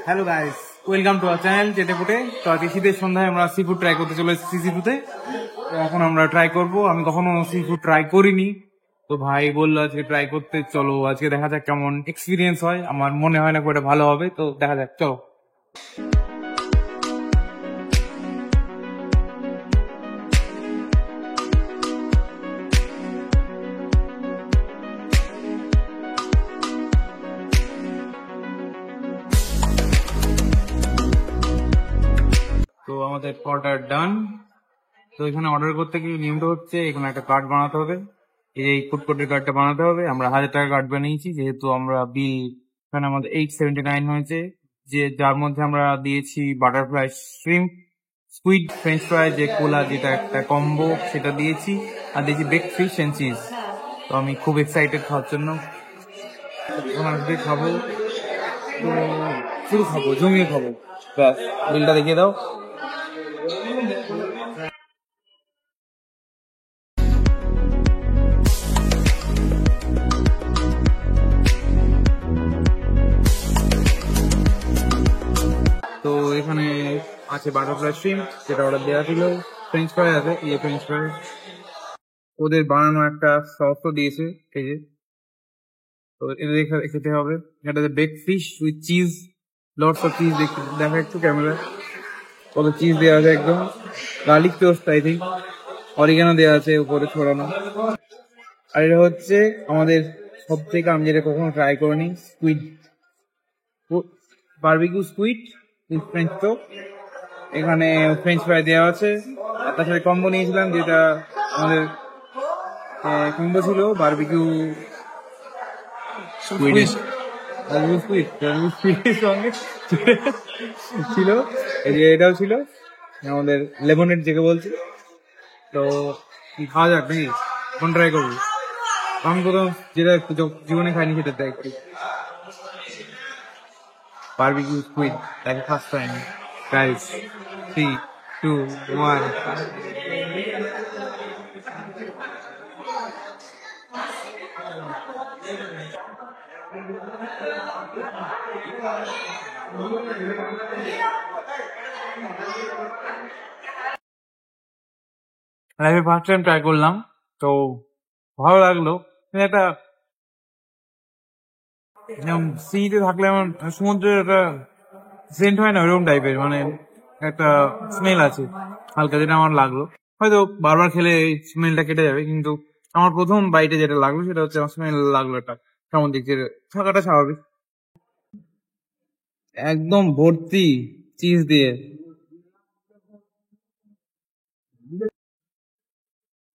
Hello guys, welcome to our channel Chetepute. তো আজকে শীতের সন্ধ্যায় আমরা সি ফুড ট্রাই করতে চলে এসেছি সিটুতে। তো এখন আমরা ট্রাই করব। আমি কখনো সি ফুড ট্রাই করিনি, তো ভাই বললো আজকে ট্রাই করতে, চলো আজকে দেখা যাক কেমন এক্সপিরিয়েন্স হয়। আমার মনে হয় না খুব একটা ভালো হবে, তো দেখা যাক, চলো। তো আমাদের অর্ডার ডান। তো এখানে অর্ডার করতে গিয়ে নিয়মটা হচ্ছে এখানে একটা কার্ড বানাতে হবে। এই ফুড কোর্টের কার্ডটা বানাতে হবে। আমরা 1000 টাকা কার্ড বানিয়েছি, যেহেতু আমরা বিল এখানে আমাদের 879 হয়েছে, যে যার মধ্যে আমরা দিয়েছি butterfly shrimp, squid, French fry, যে কোলা যেটা একটা কম্বো সেটা দিয়েছি, আর দিয়েছি বেক ফিশ এন্ড চিজ। তো আমি খুব এক্সাইটেড খাওয়ার জন্য। এখন আসবে খাবো, তো শুরু খাবো, জমিয়ে খাবো। ব্যাস, বিলটা দেখিয়ে দাও। তো এখানে আছে বাটারফ্লাই শ্রিম্প, যেটা অর্ডার দেওয়া ছিল, ফ্রেঞ্চ ফ্রাই আছে, ফ্রেঞ্চ ফ্রাই, ওদের বানানো একটা সসও দিয়েছে, এই যে। তো এটা খেতে হবে। এটা bake fish with cheese, lots of cheese. দেখা একটু ক্যামেরা, কত চিজ দেওয়া আছে একদম। Garlic toast, I think oregano দেওয়া আছে উপরে ছড়ানো। আর এটা হচ্ছে আমাদের সব থেকে, আমি যেটা কখনো ট্রাই করিনি, squid, barbecue squid with French টো। এখানে ফ্রেঞ্চ ফ্রাই দেওয়া আছে, আর তার সাথে কম্বো নিয়েছিলাম, যেটা আমাদের কম্বো ছিল বারবিকিউ স্কুইডের সঙ্গে ছিল, এই যে এটাও ছিল আমাদের লেমনেড যেকে বলছি। তো খাওয়া যাক নাকি, কোন ট্রাই করবো। আমি প্রথম যেটা জীবনে খাইনি সেটা ট্রাই করি, barbecue squid, like first time. Guys, 3, 2, 1. লাইফে ফার্স্ট টাইম ট্রাই করলাম, তো ভালো লাগলো। একটা সিতে থাকলে আমার সমুদ্রের একটা সেন্ট হয় না, ওরকম টাইপের, মানে একটা স্মেল আছে হালকা, যেটা আমার লাগলো। হয়তো বারবার খেলে এই স্মেলটা কেটে যাবে, কিন্তু আমার প্রথম বাইটে যেটা লাগলো সেটা হচ্ছে, আমার স্মেল লাগলো এটা সামুদ্রিক, যে থাকাটা স্বাভাবিক। একদম ভর্তি চিজ দিয়ে,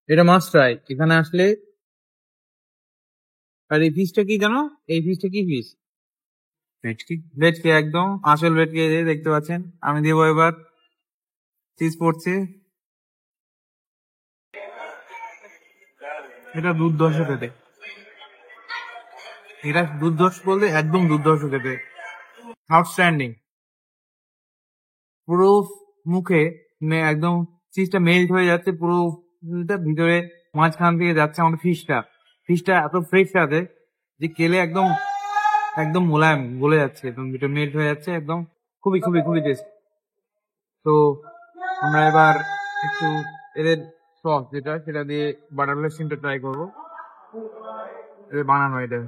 এটা মাস্ট ট্রাই এখানে আসলে। আর এই ফিশটা কি জানো, এই ফিশটা কি ফিশ? ভেটকি। ভেটকি, একদম আসল ভেটকি, দেখতে পাচ্ছেন। আমি দেবো এবার, চিজ পড়ছে। এটা দুর্ধর্ষ খেতে, এটা দুর্ধর্ষ বলতে একদম দুর্ধর্ষ খেতে, আউটস্ট্যান্ডিং। পুরো মুখে একদম চিজটা মেল্ট হয়ে যাচ্ছে, পুরো ভিতরে মাঝখান থেকে যাচ্ছে আমাদের ফিশটা। ফিশটা এত ফ্রেশ আছে যে কেলে একদম একদম মোলায়েম গলে যাচ্ছে, একদম ভিতরে মেল্ট হয়ে যাচ্ছে একদম। খুবই খুবই খুবই টেস্ট। তো আমরা এবার একটু এদের সস যেটা, সেটা দিয়ে বাটারফ্লাই শ্রিম্পটা ট্রাই করবো। এদের বানানো এটা,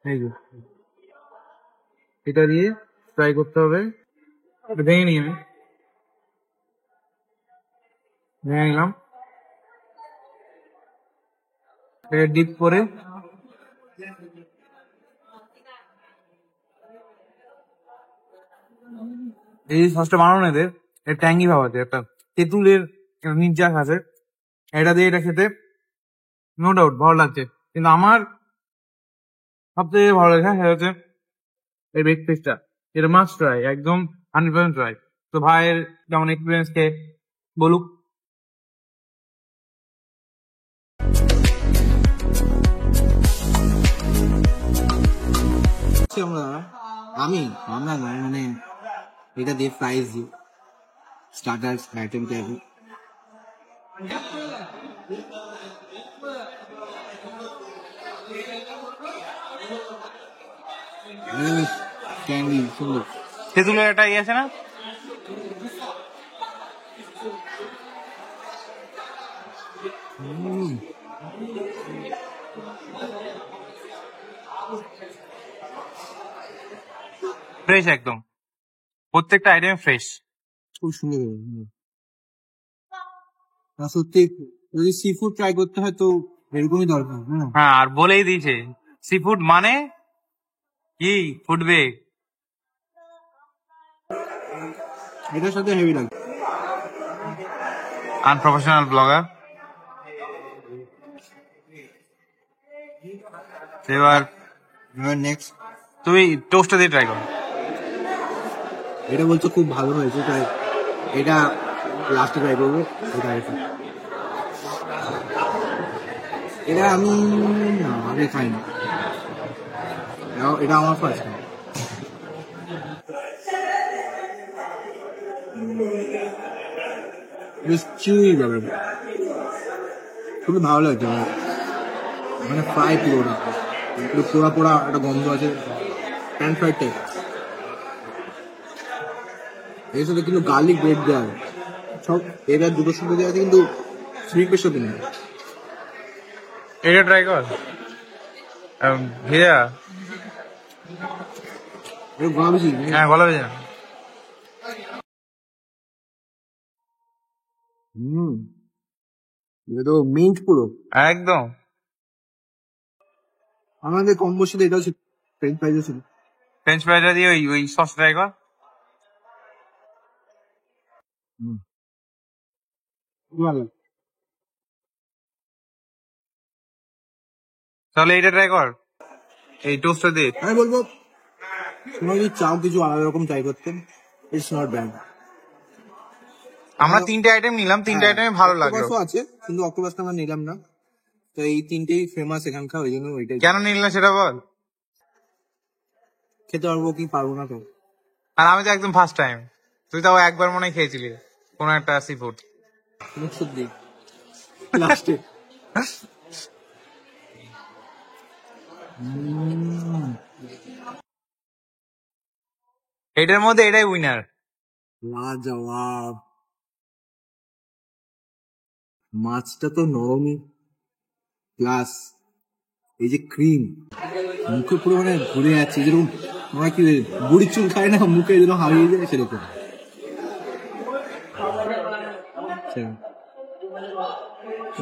এই যে এটা দিয়ে ট্রাই করতে হবে। ভেঙে নিই, আমি ভেঙে নিলাম। এটা ডিপ করে এই সসটা বানানো, এদের ট্যাঙ্গি ভাব আছে, একটা তেঁতুলের নির্যাস আছে, এটা দিয়ে এটা খেতে নো ডাউট ভালো লাগছে। কিন্তু আমার সবথেকে ভালো লাগে সেটা হচ্ছে এই ব্রেকফাস্টটা, এটা মাস্ট ট্রাই, একদম 100% ট্রাই। তো ভাইয়ের যেমন এক্সপিরিয়েন্স কে বলুক। আমি আমরা নয়, মানে এটা দিয়ে প্রাইস দিই স্টার্টার আইটেম টাইপের। ক্যান্ডি সুন্দর। তেঁতুলের একটা ইয়ে আছে না? ফ্রেশ একদম, প্রত্যেকটা আইটেম ফ্রেশ। খুব সুন্দর। না সত্যি যদি সি ফুড ট্রাই করতে হয় তো এরকমই দরকার। হ্যাঁ, আর বলেই দিয়েছে সি ফুড মানে কি ফুটবে। এটার সাথে হেভি লাগবে। Unprofessional blogger. এবার নেক্সট তুমি টোস্টটা দিয়ে ট্রাই করো। এটা বলছো খুব ভালো হয়েছে, তাই এটা লাস্টে ট্রাই করবো। এটা আমি আগে খাইনি, এটা আমার ফার্স্ট। খুবই ভালো লাগছে, মানে ফ্রাই পুরো না, একটু পোড়া পোড়া একটা গন্ধ আছে, প্যান ফ্রাইড টাইপ। এর সাথে কিন্তু গার্লিক ব্রেড দেওয়া হয় সব, এটা দুটোর সাথে দেওয়া আছে, কিন্তু স্লিপের সাথে নেই। এটা ট্রাই কর ভেজা। এটা গলা বেশি। হ্যাঁ, গলা ভেজা। এটা তো মিন্ট পুরো একদম। আমাদের কম বসে এটাও ছিল, ফ্রেঞ্চ ফ্রাইজও ছিল। ফ্রেঞ্চ ফ্রাইটা দিয়ে ওই সস ট্রাই কর। ভালো। তাহলে এটা ট্রাই কর, এই টোস্টটা দিয়ে। আমি বলবো তোমরা যদি চাও কিছু আলাদা রকম ট্রাই করতে, ইটস নট ব্যাড। আমরা 3টে আইটেম নিলাম, 3টে আইটেমে ভালো লাগলো। অক্টোপাসও আছে, কিন্তু অক্টোপাসটা আমরা নিলাম না, তো এই 3টেই ফেমাস এখানকার, ওই জন্য ওইটাই কেন নিলাম সেটা বল। খেতে পারবো কি পারবো না তো। আর আমি তো একদম ফার্স্ট টাইম, তুই তাও একবার মনে হয় খেয়েছিলি কোন একটা সি ফুড। সত্যি লাস্টে এটার মধ্যে এটাই উইনার। লাজবাব। মাছটা তো নরমই, প্লাস এই যে ক্রিম মুখে পুরো মানে ঘুরে যাচ্ছে, যেরকম আমরা কি বুড়ির চুল খাই না, মুখে যেরকম হারিয়ে যায় সেরকম।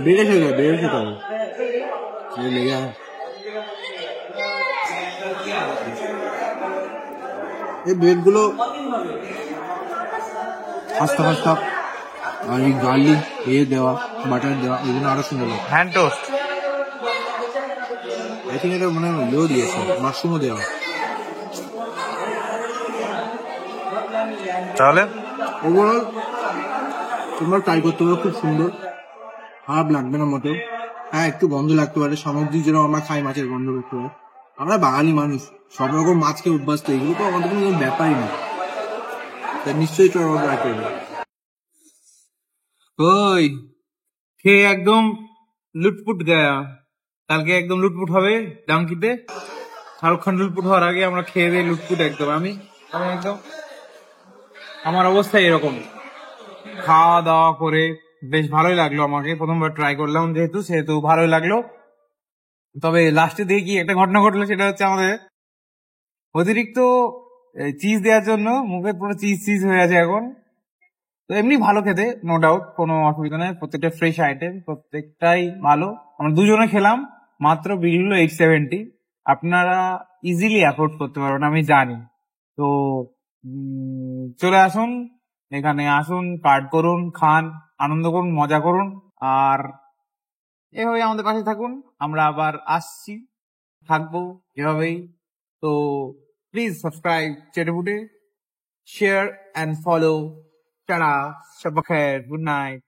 বেড়েছে বেড়েছে তো লেগে এই ব্রেড গুলো খাস্তা খাস্তা, আর এই গার্লিক দেওয়া, বাটার দেওয়া, এই জন্য আরো সুন্দর লাগে। Hand toast. আই থিঙ্ক এটা মনে হয় ইয়েও দিয়েছে, মাশরুমও দেওয়া। তাহলে ওভারঅল তোমরা ট্রাই করতে পারো, খুব সুন্দর, খারাপ লাগবে না মোটেও। হ্যাঁ, একটু গন্ধ লাগতে পারে, সামগ্রী যেরকম আমরা খাই মাছের গন্ধ করতে পারে, আমরা বাঙালি মানুষ, সব রকম মাছকে অভ্যস্ত, এগুলো তো আমাদের কোনো ব্যাপারই না, তাই নিশ্চয়ই ট্রাই করবে। ওই খেয়ে একদম লুটপুট গয়া, কালকে একদম লুটপুট হবে ডাঙ্কিতে। শাহরুখ খান লুটপুট হওয়ার আগে আমরা খেয়ে দিয়ে লুটপুট একদম। আমি একদম আমার অবস্থা এরকম, খাওয়া দাওয়া করে বেশ ভালোই লাগলো আমাকে, প্রথমবার ট্রাই করলাম সেহেতু ভালোই লাগলো। তবে লাস্টে দিয়ে কি একটা ঘটনা ঘটলো, সেটা হচ্ছে আমাদের অতিরিক্ত চিজ দেওয়ার জন্য মুখে পুরো চিজ চিজ হয়ে আছে এখন। তো এমনি ভালো খেতে, নো ডাউট, কোনো অসুবিধা নেই, প্রত্যেকটা ফ্রেশ আইটেম, প্রত্যেকটাই ভালো। আমরা দুজনে খেলাম, মাত্র বিল হলো 870। আপনারা ইজিলি অ্যাফোর্ড করতে পারবেন আমি জানি। তো চলে আসুন এখানে, আসুন, কার্ড করুন, খান, আনন্দ করুন, মজা করুন, আর এভাবে আমাদের পাশে থাকুন। আমরা আবার আসছি, থাকবো এভাবেই। তো please subscribe Chetepute, share and follow. Ta-da. Shabba khair. Good night.